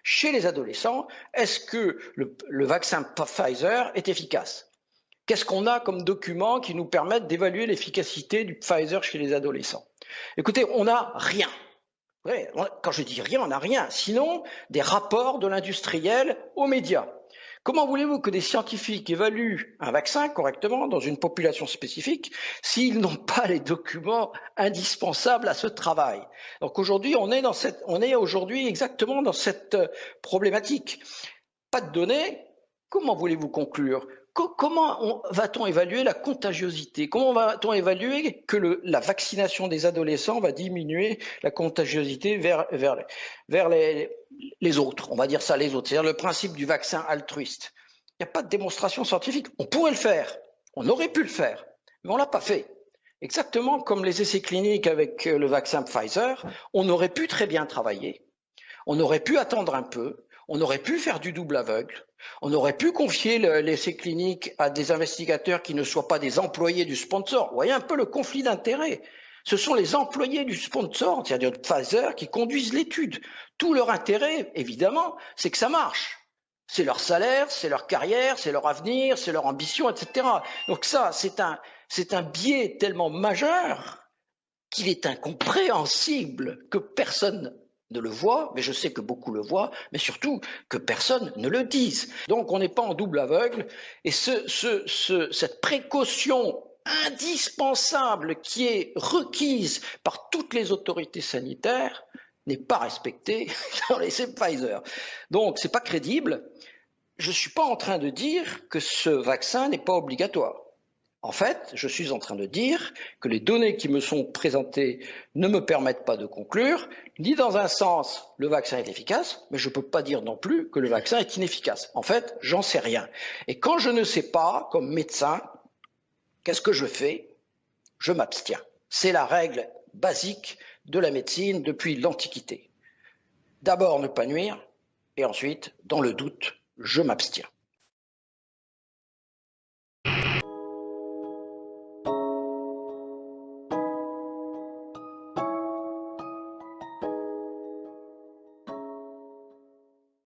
Chez les adolescents, est-ce que le vaccin Pfizer est efficace? Qu'est-ce qu'on a comme documents qui nous permettent d'évaluer l'efficacité du Pfizer chez les adolescents? Écoutez, on n'a rien. Ouais, quand je dis rien, on n'a rien. Sinon, des rapports de l'industriel aux médias. Comment voulez-vous que des scientifiques évaluent un vaccin correctement dans une population spécifique s'ils n'ont pas les documents indispensables à ce travail? Donc aujourd'hui, on est aujourd'hui exactement dans cette problématique. Pas de données, comment voulez-vous conclure? Comment va-t-on évaluer la contagiosité? Comment va-t-on évaluer que la vaccination des adolescents va diminuer la contagiosité vers les autres? On va dire ça, les autres. C'est-à-dire le principe du vaccin altruiste. Il n'y a pas de démonstration scientifique. On pourrait le faire. On aurait pu le faire. Mais on ne l'a pas fait. Exactement comme les essais cliniques avec le vaccin Pfizer, on aurait pu très bien travailler. On aurait pu attendre un peu. On aurait pu faire du double aveugle. On aurait pu confier l'essai clinique à des investigateurs qui ne soient pas des employés du sponsor. Vous voyez un peu le conflit d'intérêts. Ce sont les employés du sponsor, c'est-à-dire de Pfizer, qui conduisent l'étude. Tout leur intérêt, évidemment, c'est que ça marche. C'est leur salaire, c'est leur carrière, c'est leur avenir, c'est leur ambition, etc. Donc ça, c'est un biais tellement majeur qu'il est incompréhensible que personne ne le voit, mais je sais que beaucoup le voient, mais surtout que personne ne le dise. Donc on n'est pas en double aveugle, et cette précaution indispensable qui est requise par toutes les autorités sanitaires n'est pas respectée dans l'essai Pfizer. Donc c'est pas crédible. Je ne suis pas en train de dire que ce vaccin n'est pas obligatoire. En fait, je suis en train de dire que les données qui me sont présentées ne me permettent pas de conclure, ni dans un sens, le vaccin est efficace, mais je ne peux pas dire non plus que le vaccin est inefficace. En fait, j'en sais rien. Et quand je ne sais pas, comme médecin, qu'est-ce que je fais? Je m'abstiens. C'est la règle basique de la médecine depuis l'Antiquité. D'abord ne pas nuire, et ensuite, dans le doute, je m'abstiens.